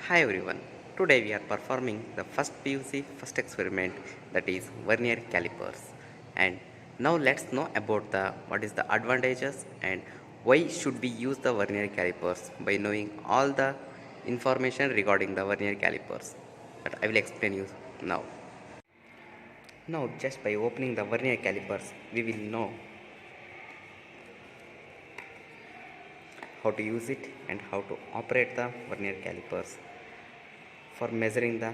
Hi everyone. Today we are performing the first PUC first experiment, that is Vernier calipers. And now let's know about the what is the advantages and why should we use the Vernier calipers by knowing all the information regarding the Vernier calipers. But I will explain you now. Now just by opening the Vernier calipers we will know how to use it and how to operate the Vernier calipers for measuring the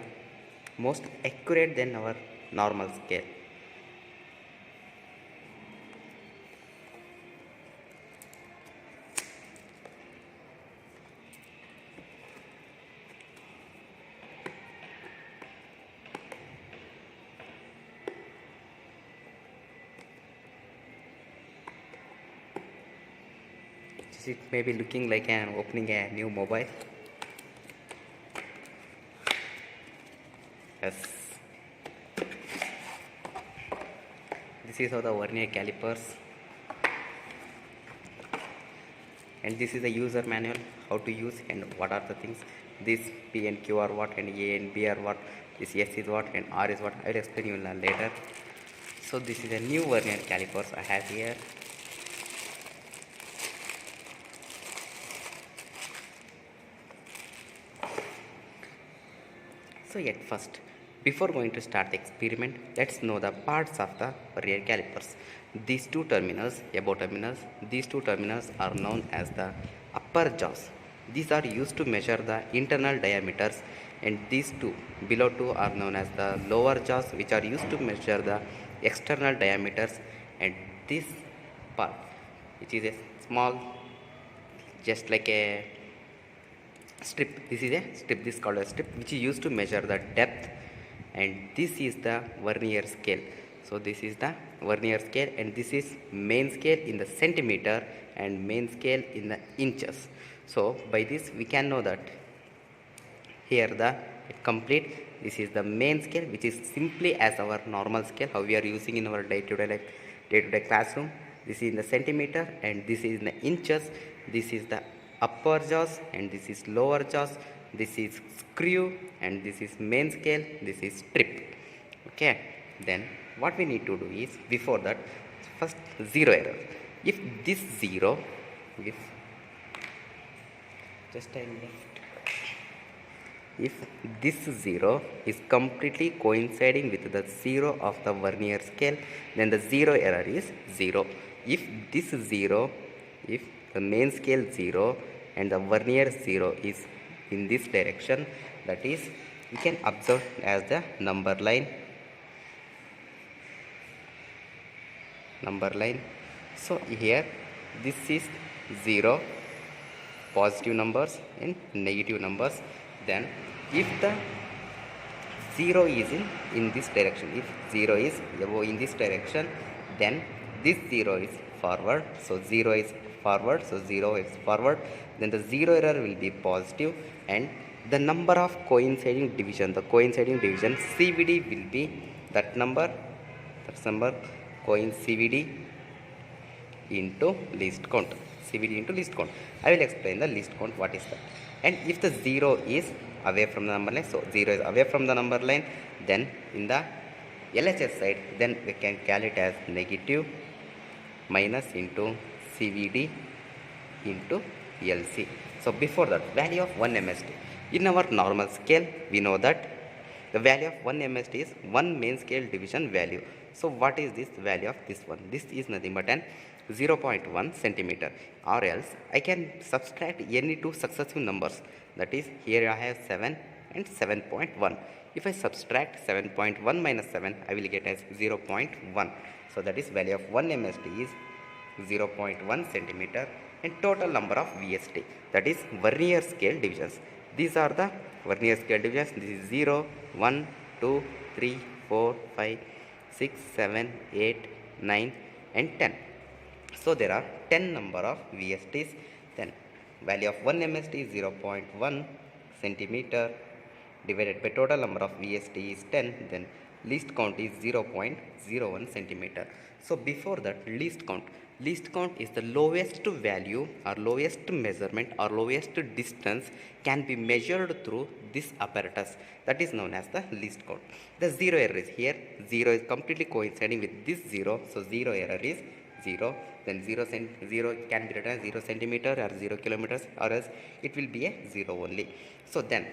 most accurate than our normal scale. It may be looking like an opening a new mobile. Yes, this is how the Vernier calipers, and this is the user manual how to use and what are the things. This P and Q are what, and A and B are what, this S is what, and R is what. I will explain you later. So this is a new Vernier calipers I have here. So at first, before going to start the experiment, let's know the parts of the Vernier calipers. These two terminals, above terminals, these two terminals are known as the upper jaws. These are used to measure the internal diameters, and these two below two are known as the lower jaws, which are used to measure the external diameters. And this part, which is a small, just like a strip, this is a strip, this is called a strip, which is used to measure the depth, and this is the Vernier scale. So this is the Vernier scale, and this is main scale in the centimeter and main scale in the inches. So by this we can know that here the complete, this is the main scale, which is simply as our normal scale how we are using in our day-to-day classroom. This is in the centimeter and this is in the inches. This is the upper jaws and this is lower jaws. This is screw and this is main scale, this is strip. Okay, then what we need to do is, before that, first zero error. If this zero, if just I left, if this zero is completely coinciding with the zero of the Vernier scale, then the zero error is zero. If this zero, if the main scale 0 and the Vernier 0 is in this direction, that is, we can observe as the number line. So here this is 0, positive numbers and negative numbers. Then if the 0 is in this direction, if 0 is in this direction, then this 0 is forward, so 0 is forward, so 0 is forward, then the zero error will be positive, and the number of coinciding division, the coinciding division CVD will be that number, CVD into least count. CVD into least count. I will explain the least count what is that. And if the 0 is away from the number line, so 0 is away from the number line, then in the LHS side, then we can call it as negative minus into CVD into LC. So before that, value of 1 MSD. In our normal scale, we know that the value of 1 MSD is 1 main scale division value. So what is this value of this one? This is nothing but an 0.1 centimeter, or else I can subtract any two successive numbers. That is, here I have 7 and 7.1. If I subtract 7.1 minus 7, I will get as 0.1. So that is value of 1 MSD is 0.1 centimeter, and total number of VSD, that is Vernier scale divisions. These are the Vernier scale divisions. This is 0, 1, 2, 3, 4, 5, 6, 7, 8, 9 and 10. So there are 10 number of VSDs. Then value of 1 MSD is 0.1 centimeter divided by total number of VSD is 10. Then least count is 0.01 centimeter. So before that, least count is the lowest value or lowest measurement or lowest distance can be measured through this apparatus, that is known as the least count. The zero error is here, 0 is completely coinciding with this 0, so zero error is 0. Then 0 can be written as 0 centimeter or 0 kilometers, or else it will be a 0 only. So then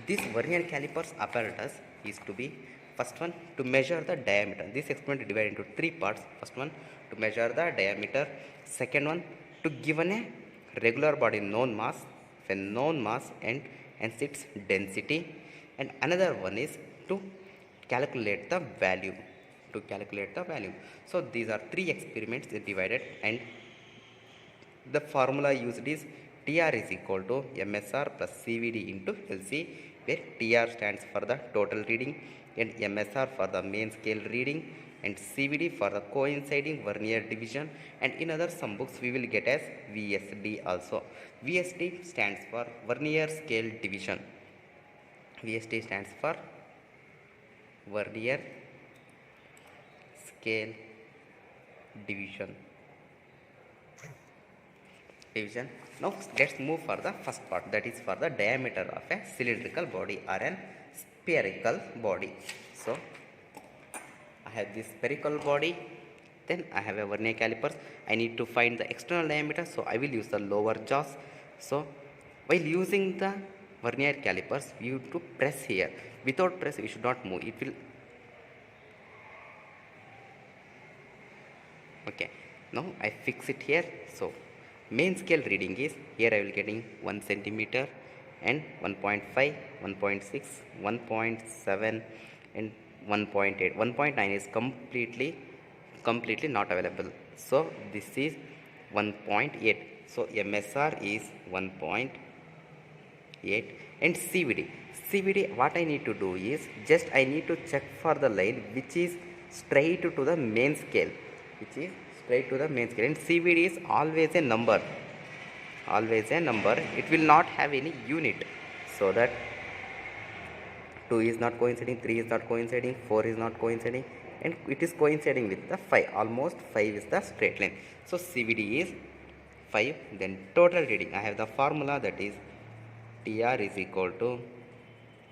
this vernier calipers apparatus is to be, first one, to measure the diameter. This experiment is divided into three parts. First one, to measure the diameter. Second one, to given a regular body known mass, when known mass and hence its density. And another one is to calculate the value. So these are three experiments divided, and the formula used is TR is equal to MSR plus CVD into LC, where TR stands for the total reading and MSR for the main scale reading and CVD for the coinciding vernier division. And in other some books we will get as VSD also. VSD stands for vernier scale division. VSD stands for vernier scale division. Now let's move for the first part, that is for the diameter of a cylindrical body or an spherical body. So I have this spherical body, then I have a vernier calipers. I need to find the external diameter, so I will use the lower jaws. So while using the vernier calipers, you have to press here. Without press you should not move, it will. Okay, now I fix it here. So main scale reading is, here I will getting 1 centimeter and 1.5, 1.6, 1.7 and 1.8. 1.9 is completely not available. So this is 1.8. So MSR is 1.8 and CVD what I need to do is, just I need to check for the line which is straight to the main scale, and CVD is always a number, it will not have any unit, so that 2 is not coinciding, 3 is not coinciding, 4 is not coinciding, and it is coinciding with the 5. Almost 5 is the straight line. So CVD is 5. Then total reading, I have the formula, that is TR is equal to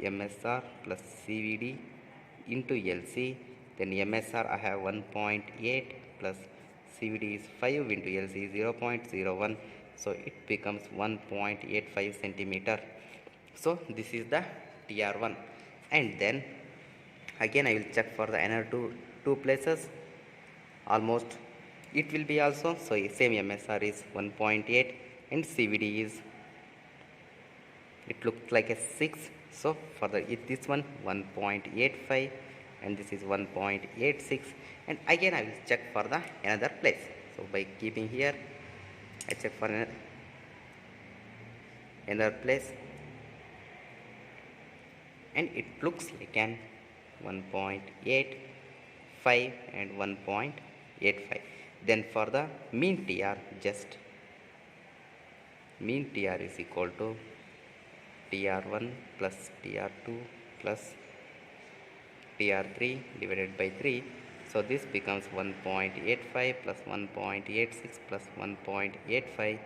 MSR plus CVD into LC. Then MSR I have 1.8 plus CVD is 5 into LC is 0.01. So it becomes 1.85 centimeter. So this is the TR1. And then again I will check for the another two places. Almost it will be also, so same MSR is 1.8 and CVD is, it looks like a 6. So for the this one 1.85 and this is 1.86. And again I will check for the another place. So by keeping here, I check for another place, and it looks like an 1.85 and 1.85. Then for the mean TR, just mean TR is equal to TR1 plus TR2 plus TR3 divided by 3. So this becomes 1.85 plus 1.86 plus 1.85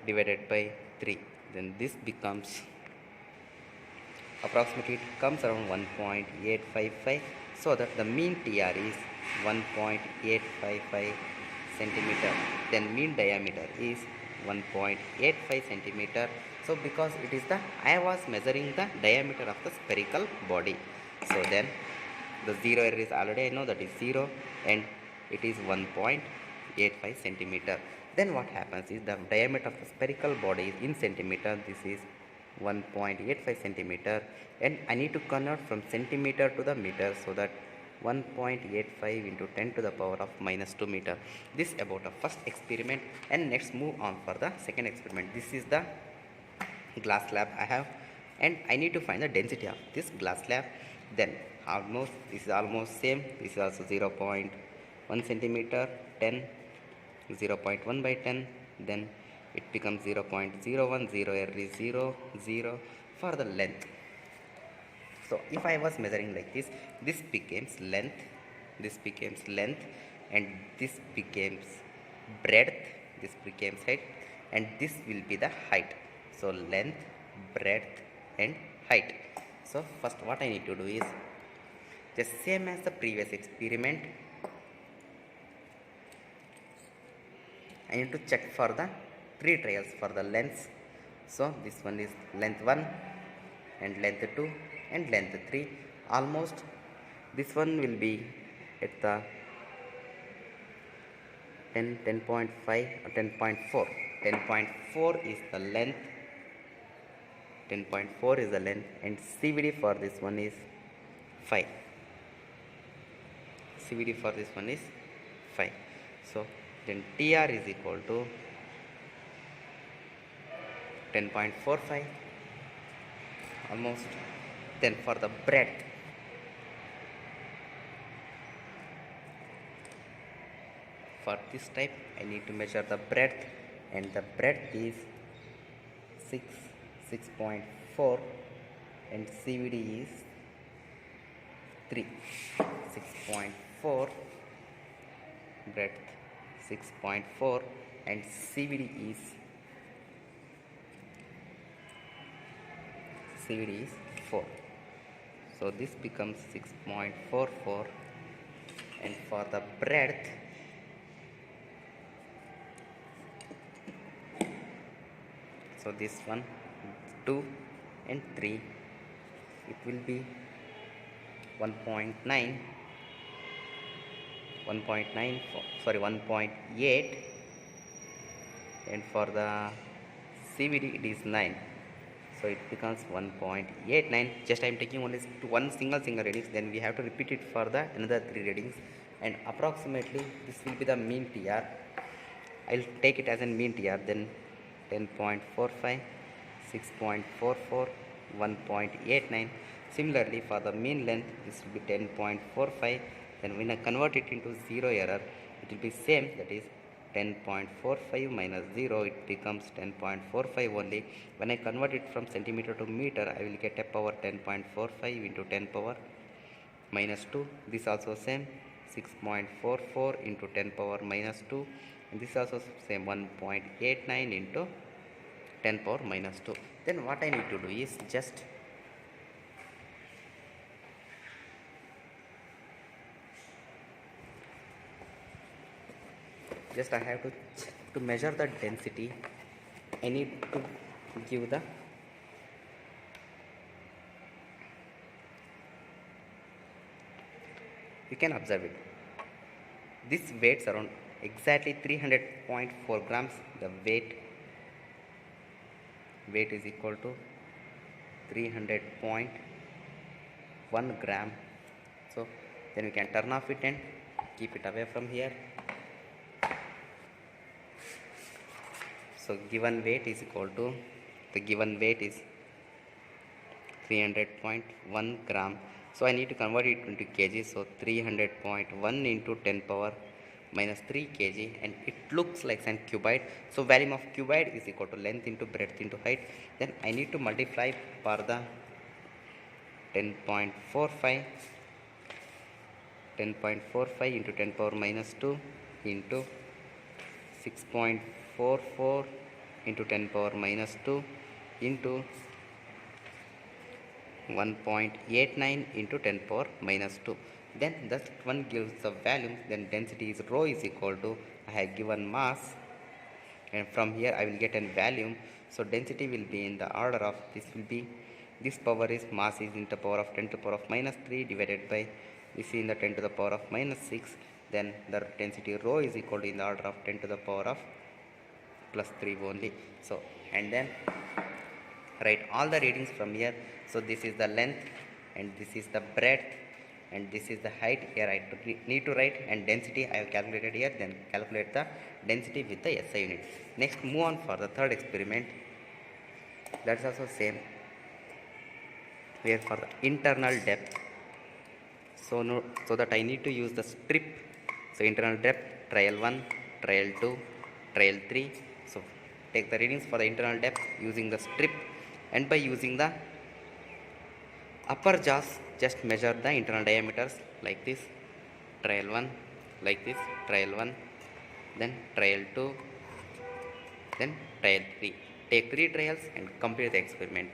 divided by 3. Then this becomes approximately, it comes around 1.855. So that the mean TR is 1.855 centimeter. Then mean diameter is 1.85 centimeter. So because it is the, I was measuring the diameter of the spherical body. So then the zero error is already I know, that is 0, and it is 1.85 centimeter. Then what happens is, the diameter of the spherical body is in centimeter. This is 1.85 centimeter, and I need to convert from centimeter to the meter, so that 1.85 into 10 to the power of minus 2 meter. This about the first experiment. And next move on for the second experiment. This is the glass slab I have, and I need to find the density of this glass slab. Then almost, this is almost same, this is also 0.1 centimeter, 10, 0.1 by 10, then it becomes 0.01, 0 error is 0, 0 for the length. So if I was measuring like this becomes length, this becomes length, and this becomes breadth, this becomes height, and this will be the height. So length, breadth, and height. So first what I need to do is just same as the previous experiment. I need to check for the 3 trials for the lengths. So this one is length 1 and length 2 and length 3. Almost this one will be at the 10.5 or 10.4. 10.4 is the length. 10.4 is the length, and CVD for this one is 5. CVD for this one is 5. So then TR is equal to 10.45 almost. Then for the breadth, for this type I need to measure the breadth, and the breadth is 6.4 and CVD is 3. 6.4 breadth 6.4 and CVD is 4. So this becomes 6.44, and for the breadth so this one 2 and 3 it will be 1.9 1.8, and for the CVD it is 9, so it becomes 1.89. just I am taking only one single readings, then we have to repeat it for the another 3 readings, and approximately this will be the mean TR. I'll take it as a mean TR, then 10.45, 6.44, 1.89. Similarly for the mean length this will be 10.45. then when I convert it into 0 error it will be same, that is 10.45 minus 0, it becomes 10.45 only. When I convert it from centimeter to meter I will get a power 10.45 into 10 power minus 2. This also same, 6.44 into 10 power minus 2, and this also same, 1.89 into 10 power minus 2. Then what I need to do is just I have to measure the density. I need to give the you can observe it. This weights around exactly 300.4 grams. The weight is equal to 300.1 gram. So then we can turn off it and keep it away from here. So given weight is equal to, the given weight is 300.1 gram. So I need to convert it into kg. So 300.1 into 10 power minus 3 kg, and it looks like an cuboid. So volume of cuboid is equal to length into breadth into height. Then I need to multiply for the 10.45 into 10 power minus 2 into 6.44 into 10 power minus 2 into 1.89 into 10 power minus 2. Then that one gives the value. Then density is rho is equal to, I have given mass, and from here I will get a value. So density will be in the order of, this will be, this power is mass is in the power of 10 to the power of minus 3 divided by this is in the 10 to the power of minus 6. Then the density rho is equal to in the order of 10 to the power of plus 3 only. So and then write all the readings from here. So this is the length, and this is the breadth, and this is the height. Here I need to write, and density I have calculated here. Then calculate the density with the SI unit. Next move on for the third experiment. That's also same. Here for the internal depth. So that I need to use the strip. So internal depth, trial 1, trial 2, trial 3. So take the readings for the internal depth using the strip, and by using the Upper jaws just measure the internal diameters like this. Trial 1 like this, trial 1, then trial 2, then trial 3. Take 3 trials and complete the experiment.